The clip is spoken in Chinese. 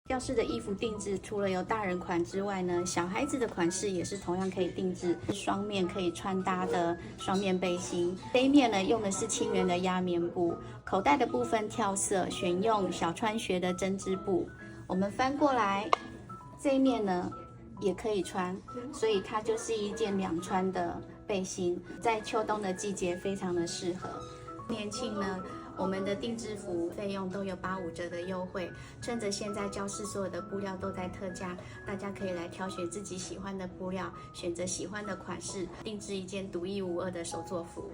教室的衣服定制除了有大人款之外呢，小孩子的款式也是同样可以定制，双面可以穿搭的双面背心。这一面呢用的是轻圆的压棉布，口袋的部分跳色，选用小川学的针织布。我们翻过来，这一面呢也可以穿，所以它就是一件两穿的背心，在秋冬的季节非常的适合。年庆呢，我们的定制服费用都有85折的优惠，趁着现在教室所有的布料都在特价，大家可以来挑选自己喜欢的布料，选择喜欢的款式，定制一件独一无二的手作服。